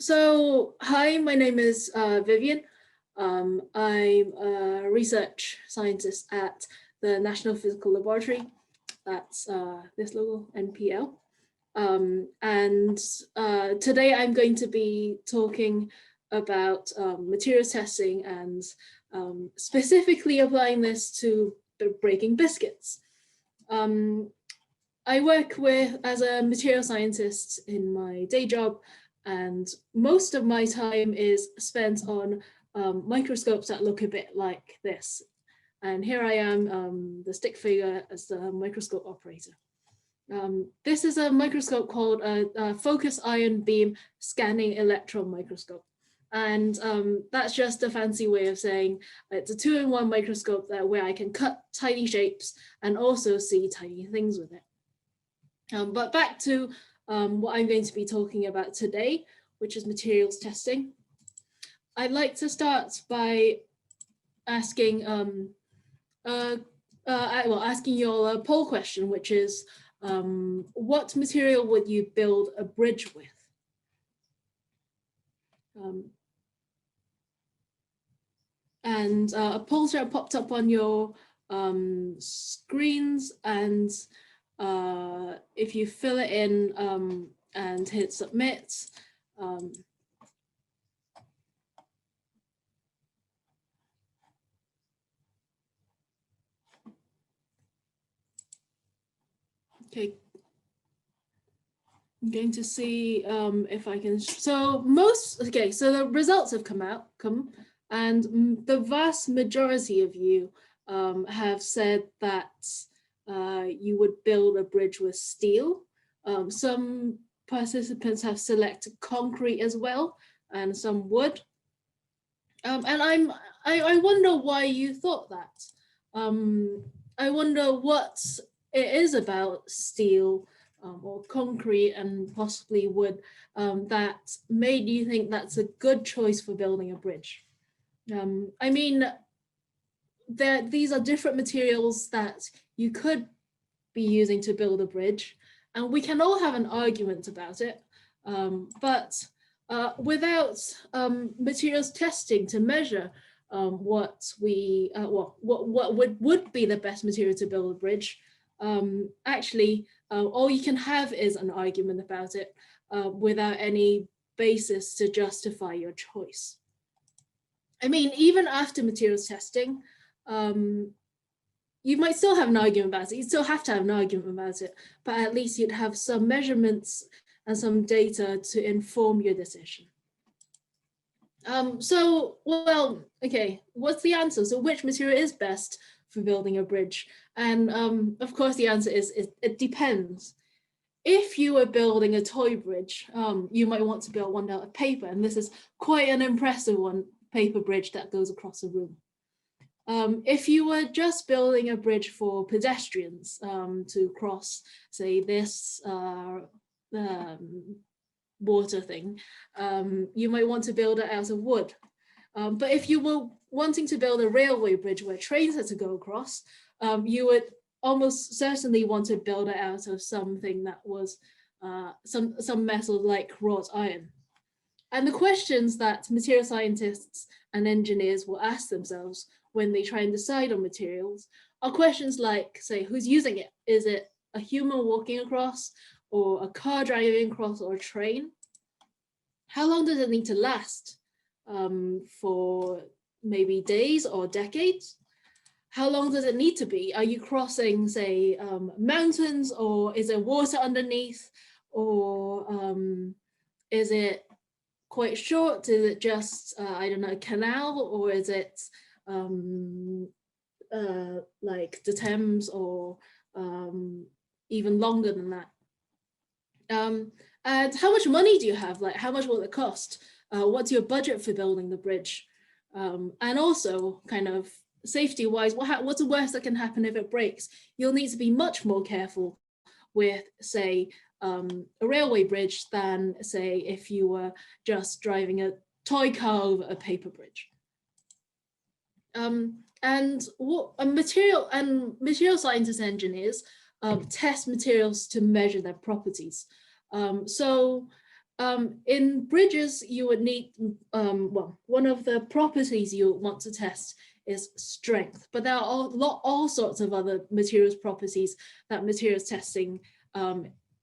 Hi, my name is Vivian. I'm a research scientist at the National Physical Laboratory. That's this logo, NPL. Today I'm going to be talking about materials testing and specifically applying this to breaking biscuits. I work as a material scientist in my day job, and most of my time is spent on microscopes that look a bit like this. And here I am, the stick figure as the microscope operator. This is a microscope called a focus ion beam scanning electron microscope. And that's just a fancy way of saying it's a two-in-one microscope where I can cut tiny shapes and also see tiny things with it. But back to what I'm going to be talking about today, which is materials testing. I'd like to start by asking asking you all a poll question, which is what material would you build a bridge with? A poll chart popped up on your screens, and if you fill it in and hit submit, okay, I'm going to see if I can. So the results have come, and the vast majority of you have said that you would build a bridge with steel. Some participants have selected concrete as well, and some wood. And I wonder why you thought that. I wonder what it is about steel or concrete and possibly wood that made you think that's a good choice for building a bridge. I mean, these are different materials that you could be using to build a bridge, and we can all have an argument about it, but without materials testing to measure what would be the best material to build a bridge, actually all you can have is an argument about it without any basis to justify your choice. I mean, even after materials testing, you might still have an argument about it. You still have to have an argument about it, but at least you'd have some measurements and some data to inform your decision. Okay, what's the answer? So which material is best for building a bridge? And of course, the answer is it depends. If you were building a toy bridge, you might want to build one out of paper, and this is quite an impressive one, paper bridge that goes across a room. If you were just building a bridge for pedestrians to cross, say, this water thing, you might want to build it out of wood. But if you were wanting to build a railway bridge where trains had to go across, you would almost certainly want to build it out of something that was some metal like wrought iron. And the questions that material scientists and engineers will ask themselves when they try and decide on materials are questions like, say, who's using it? Is it a human walking across, or a car driving across, or a train? How long does it need to last? For maybe days or decades? How long does it need to be? Are you crossing, say, mountains, or is there water underneath? Or is it quite short? Is it just, I don't know, a canal, or is it like the Thames, or even longer than that? And how much money do you have? Like, how much will it cost? What's your budget for building the bridge? And also, kind of safety-wise, what's the worst that can happen if it breaks? You'll need to be much more careful with, say, a railway bridge than, say, if you were just driving a toy car over a paper bridge. And what material scientists and engineers test materials to measure their properties. In bridges, you would need, well, one of the properties you want to test is strength, but there are all sorts of other materials properties that materials testing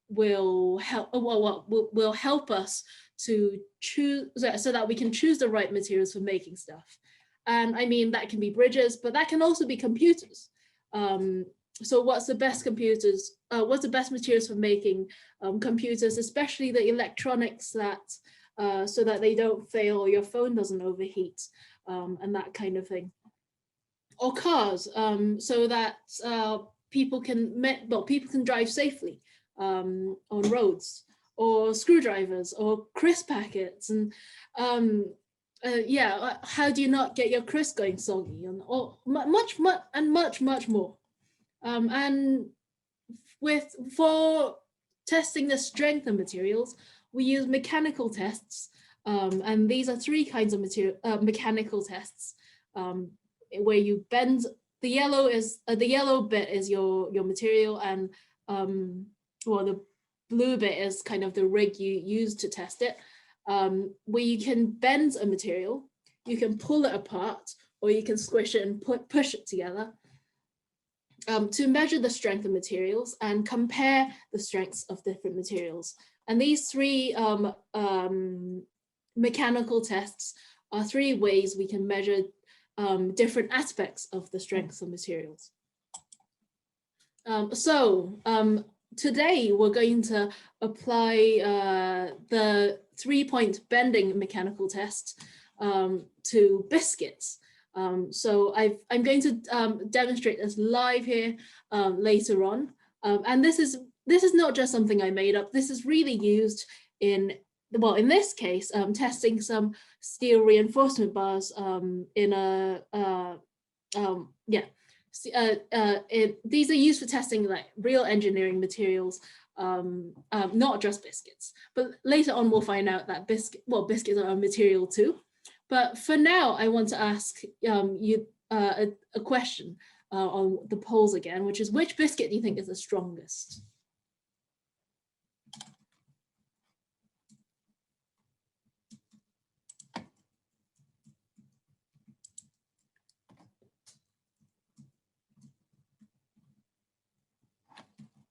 will help, will help us to choose, so that we can choose the right materials for making stuff. And I mean, that can be bridges, but that can also be computers. So what's the best computers, what's the best materials for making computers, especially the electronics that, so that they don't fail or your phone doesn't overheat, and that kind of thing. Or cars, so that people can drive safely on roads, or screwdrivers, or crisp packets, and yeah, how do you not get your crisp going soggy, and or much more. And for testing the strength of materials, we use mechanical tests, and these are three kinds of mechanical tests, where you bend the yellow bit is your material, and well, the blue bit is kind of the rig you use to test it, where you can bend a material, you can pull it apart, or you can squish it and push it together, to measure the strength of materials and compare the strengths of different materials. And these three mechanical tests are three ways we can measure different aspects of the strengths of materials. Today we're going to apply the 3-point bending mechanical test to biscuits. So I'm going to demonstrate this live here later on. And this is not just something I made up. This is really used in, well, in this case, testing some steel reinforcement bars in a, these are used for testing like real engineering materials, not just biscuits. But later on, we'll find out that biscuits are a material too. But for now, I want to ask you a question on the polls again, which is, which biscuit do you think is the strongest?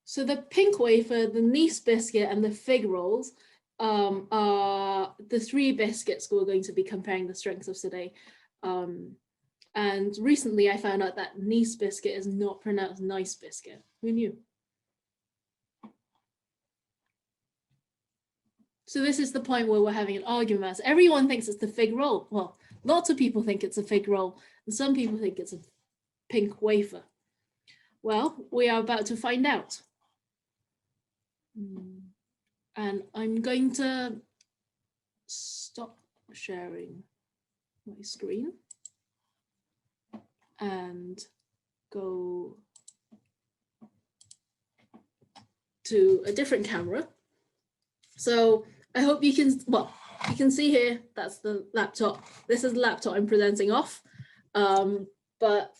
So the pink wafer, the Nice biscuit, and the fig rolls are the three biscuits we're going to be comparing the strengths of today. And recently I found out that Nice biscuit is not pronounced nice biscuit. Who knew? So this is the point where we're having an argument. Everyone thinks it's the fig roll. Well, lots of people think it's a fig roll, and some people think it's a pink wafer. Well, we are about to find out. And I'm going to stop sharing my screen and go to a different camera. So I hope you can, well, you can see here, that's the laptop. This is the laptop I'm presenting off. But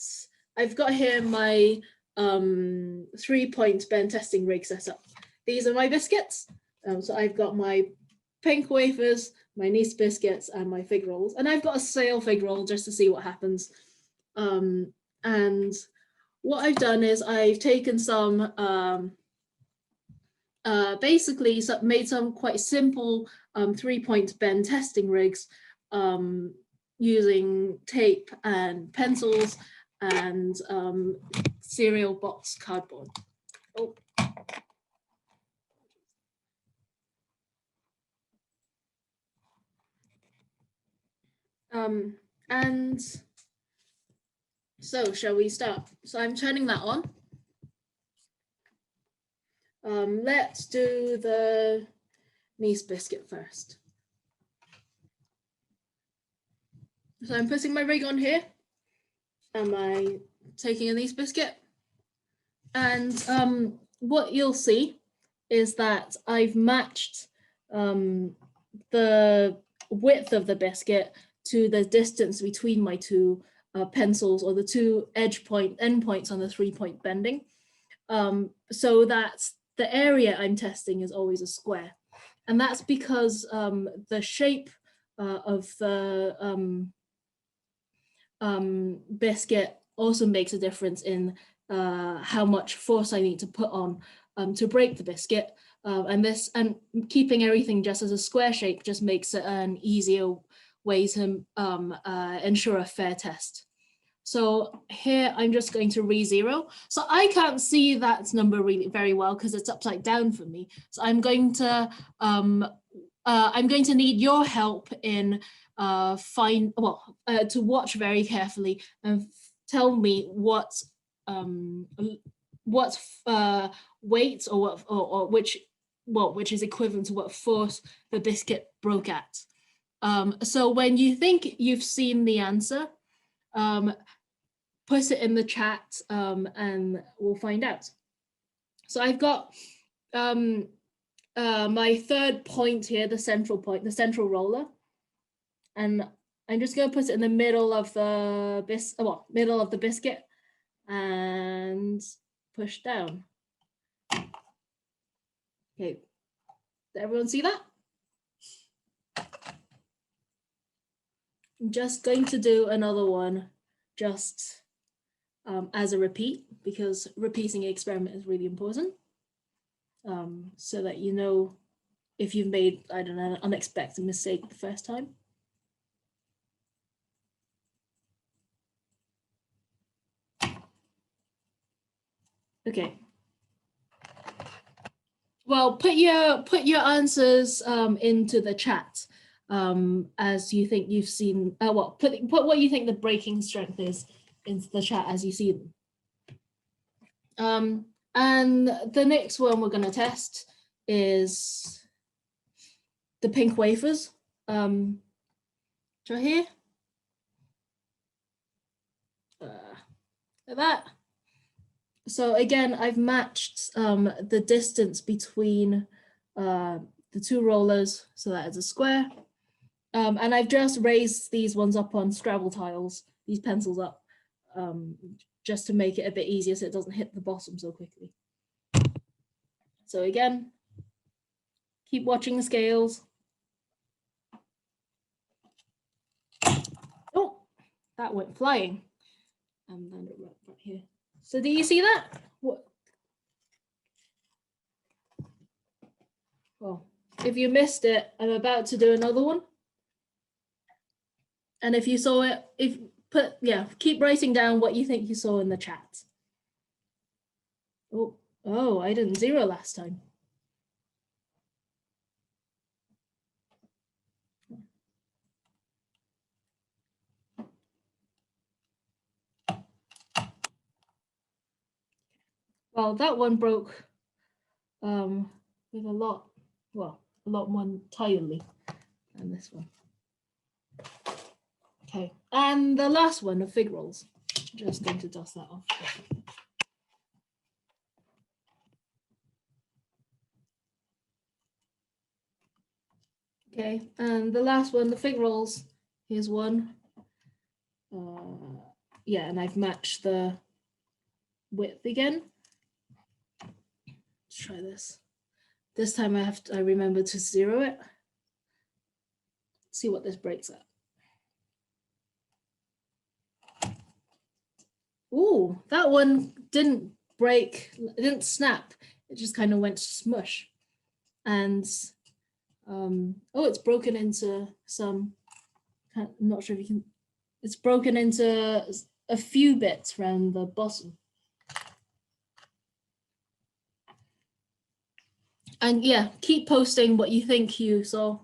I've got here my 3-point bend testing rig set up. These are my biscuits. So I've got my pink wafers, my Nice biscuits, and my fig rolls. And I've got a stale fig roll just to see what happens. And what I've done is I've taken some, basically made some quite simple 3-point bend testing rigs using tape and pencils and cereal box cardboard. Oh. And so shall we start? So I'm turning that on. Let's do the Nice biscuit first. So I'm putting my rig on here. Am I taking a Nice biscuit? And what you'll see is that I've matched the width of the biscuit to the distance between my two pencils, or the two endpoints on the 3-point bending, so that the area I'm testing is always a square. And that's because the shape of the biscuit also makes a difference in how much force I need to put on to break the biscuit. And keeping everything just as a square shape just makes it an easier way to ensure a fair test. So here I'm just going to re-zero. So I can't see that number really very well because it's upside down for me. So I'm going to need your help in to watch very carefully and tell me what weight or which is equivalent to what force the biscuit broke at. So when you think you've seen the answer, put it in the chat and we'll find out. So I've got my third point here, the central point, the central roller. And I'm just going to put it in the middle of the biscuit and push down. Okay, did everyone see that? I'm just going to do another one just as a repeat, because repeating the experiment is really important, so that you know if you've made, I don't know, an unexpected mistake the first time. Okay. Well, put your answers into the chat as you think you've seen. Put what you think the breaking strength is into the chat as you see them. And the next one we're going to test is the pink wafers. Right here. Like that. So again, I've matched the distance between the two rollers so that it's a square. And I've just raised these ones up on Scrabble tiles, these pencils up, just to make it a bit easier so it doesn't hit the bottom so quickly. So again, keep watching the scales. Oh, that went flying. And then right here. So do you see that? What? Well, if you missed it, I'm about to do another one. And if you saw it, keep writing down what you think you saw in the chat. Oh, I didn't zero last time. Well, that one broke with a lot more entirely than this one. Okay, and the last one, the fig rolls. Just going to dust that off. Okay, and the last one, the fig rolls. Here's one. Yeah, and I've matched the width again. Let's try this. This time I remember to zero it. See what this breaks at. Ooh, that one didn't break, it didn't snap. It just kind of went smush. And it's broken into some, I'm not sure if you can, it's broken into a few bits around the bottom. And yeah, keep posting what you think you saw.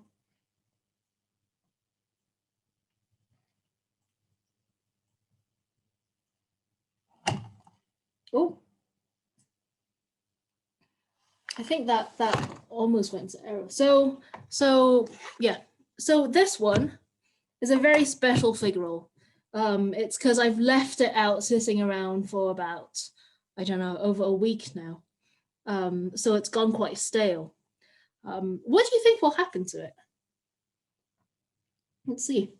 Oh, I think that almost went to error. So yeah, so this one is a very special fig roll. It's because I've left it out sitting around for about, I don't know, over a week now. So it's gone quite stale. What do you think will happen to it? Let's see.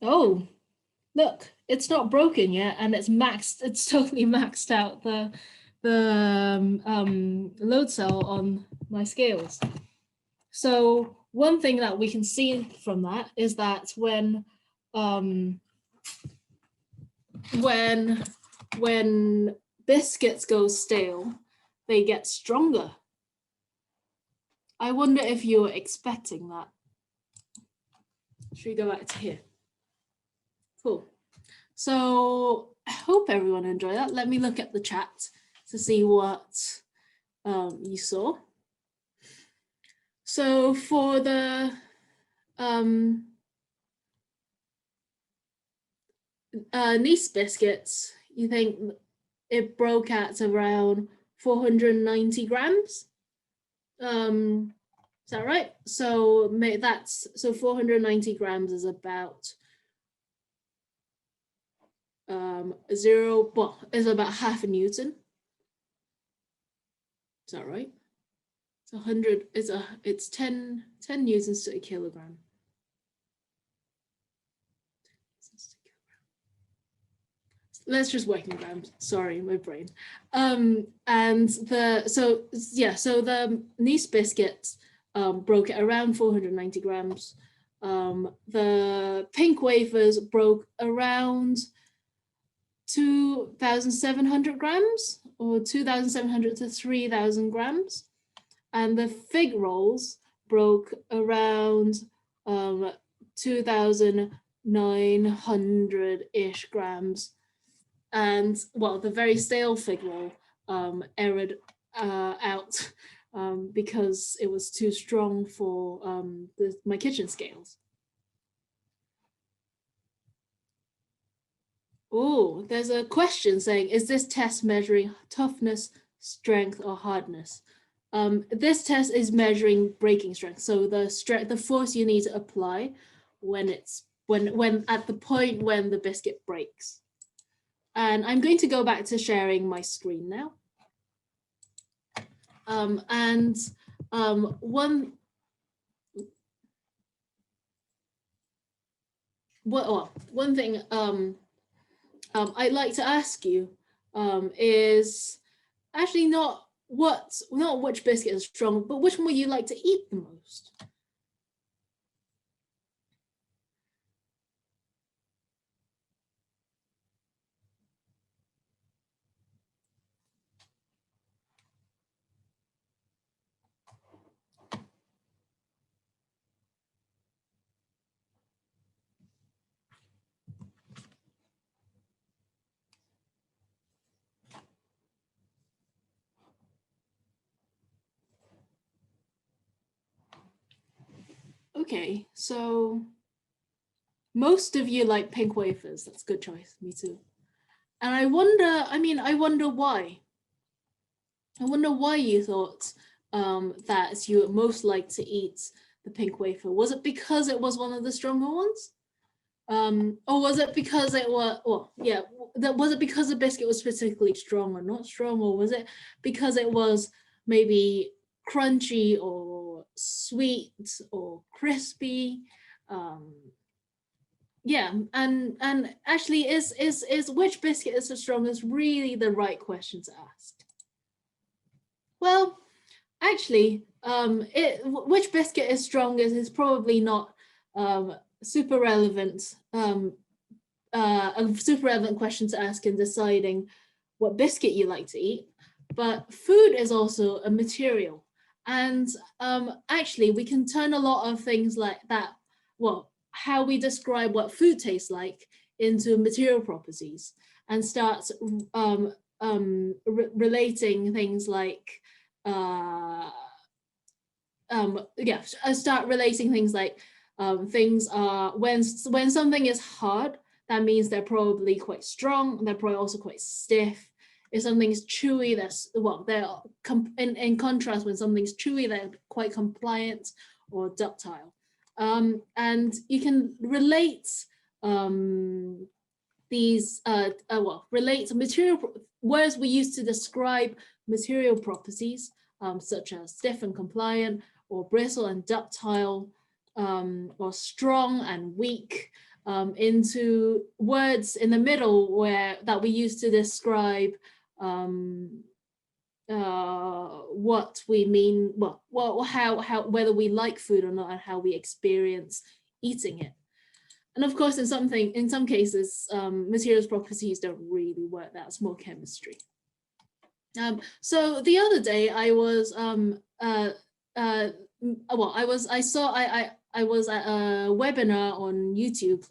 Oh, look, it's not broken yet, and it's totally maxed out the load cell on my scales. So one thing that we can see from that is that when biscuits go stale, they get stronger. I wonder if you were expecting that. Should we go back to here? Cool. So I hope everyone enjoyed that. Let me look at the chat to see what you saw. So for the Nice biscuits, you think it broke at around 490 grams? Is that right? So that's 490 grams is about is about half a Newton. Is that right? It's 100. It's 10 newtons to a kilogram. Let's just work in grams. Sorry, my brain. And so the Nice biscuits broke at around 490 grams. The pink wafers broke around 2,700 grams, or 2,700 to 3,000 grams. And the fig rolls broke around 2,900-ish grams. And well, the very stale fig roll errored out because it was too strong for my kitchen scales. Oh, there's a question saying, is this test measuring toughness, strength, or hardness? This test is measuring breaking strength. So the force you need to apply when at the point when the biscuit breaks. And I'm going to go back to sharing my screen now. One thing I'd like to ask you is actually not which biscuit is strong, but which one would you like to eat the most? Okay, so most of you like pink wafers. That's a good choice. Me too. And I wonder why. I wonder why you thought that you would most like to eat the pink wafer. Was it because it was one of the stronger ones? Or was it because it was, was it because the biscuit was particularly strong or not strong? Or was it because it was maybe crunchy or sweet or crispy? Yeah, and actually is which biscuit is the strongest really the right question to ask? Well, actually, which biscuit is strongest is probably not super relevant, a super relevant question to ask in deciding what biscuit you like to eat, but food is also a material. And actually, we can turn a lot of things like that, well, how we describe what food tastes like, into material properties, and start relating things like start relating things like things are when something is hard, that means they're probably quite strong. They're probably also quite stiff. If something's chewy, in contrast, when something's chewy, they're quite compliant or ductile. And you can relate relate material words we use to describe material properties, such as stiff and compliant, or brittle and ductile, or strong and weak, into words in the middle that we use to describe what we mean, well, how whether we like food or not, and how we experience eating it. And of course, in some cases, materials properties don't really work. That's more chemistry. So the other day, I was I was at a webinar on YouTube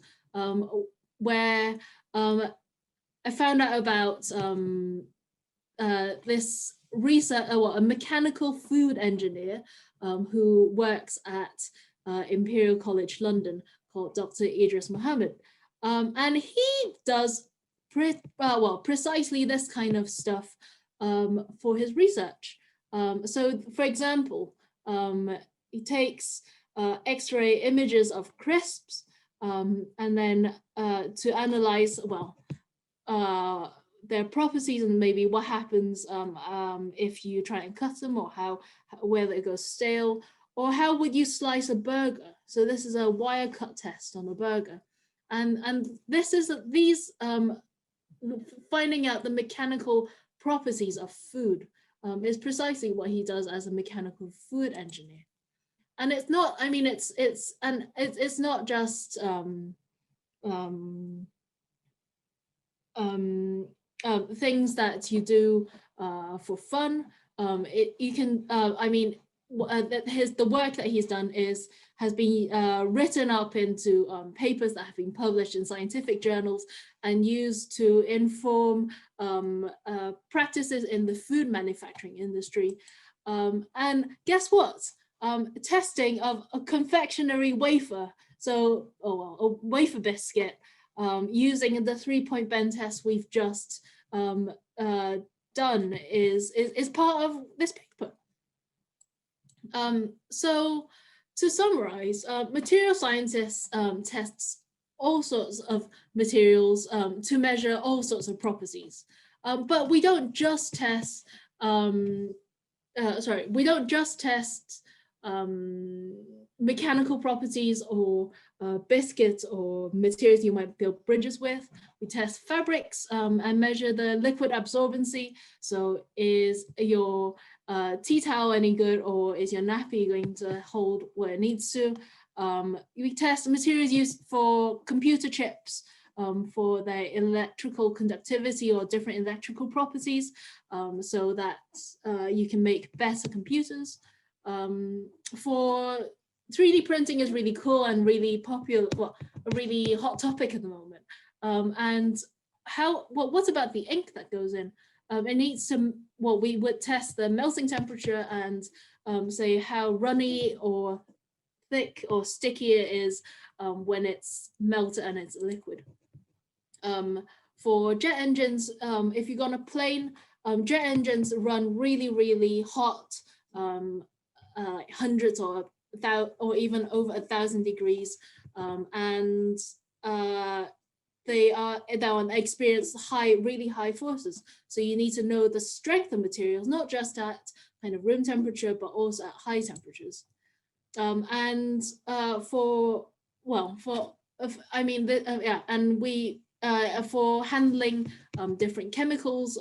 where I found out about this research, a mechanical food engineer who works at Imperial College London, called Dr. Idris Mohammed. And he does precisely this kind of stuff for his research. So for example, he takes X-ray images of crisps and then to analyze, their properties and maybe what happens if you try and cut them, or whether it goes stale, or how would you slice a burger. So this is a wire cut test on a burger, and this is finding out the mechanical properties of food is precisely what he does as a mechanical food engineer. And it's not, I mean, it's not just things that you do for fun. You can, I mean, the work that he's done has been written up into papers that have been published in scientific journals and used to inform practices in the food manufacturing industry. And guess what? Testing of a confectionery wafer, so a wafer biscuit, using the 3-point bend test we've just done is part of this paper. So to summarize, material scientists tests all sorts of materials to measure all sorts of properties. But we don't just test, we don't just test mechanical properties or biscuits or materials you might build bridges with. We test fabrics and measure the liquid absorbency. So is your tea towel any good, or is your nappy going to hold what it needs to? We test materials used for computer chips for their electrical conductivity or different electrical properties, so that you can make better computers. For 3D printing is really cool and really popular, a really hot topic at the moment. And what about the ink that goes in? It needs to, we would test the melting temperature and say how runny or thick or sticky it is when it's melted and it's liquid. For jet engines, if you're on a plane, jet engines run really, really hot, hundreds or even over 1,000 degrees, and they'll experience really high forces. So you need to know the strength of materials, not just at kind of room temperature, but also at high temperatures. And for handling different chemicals,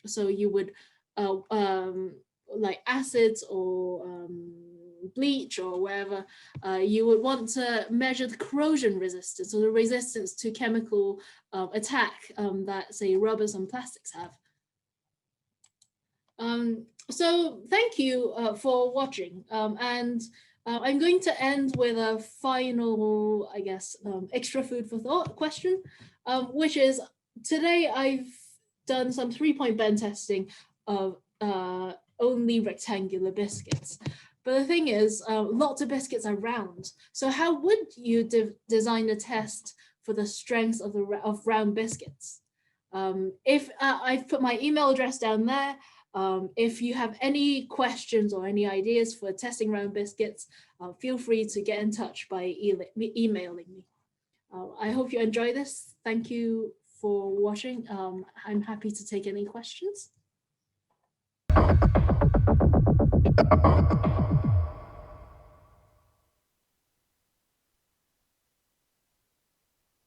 so you would like acids or bleach or wherever, you would want to measure the corrosion resistance, or the resistance to chemical attack that, say, rubbers and plastics have. So thank you for watching, and I'm going to end with a final, I guess, extra food for thought question, which is, today I've done some 3-point bend testing of only rectangular biscuits. But the thing is, lots of biscuits are round. So how would you design a test for the strength of round biscuits? If I've put my email address down there, if you have any questions or any ideas for testing round biscuits, feel free to get in touch by emailing me. I hope you enjoy this. Thank you for watching. I'm happy to take any questions.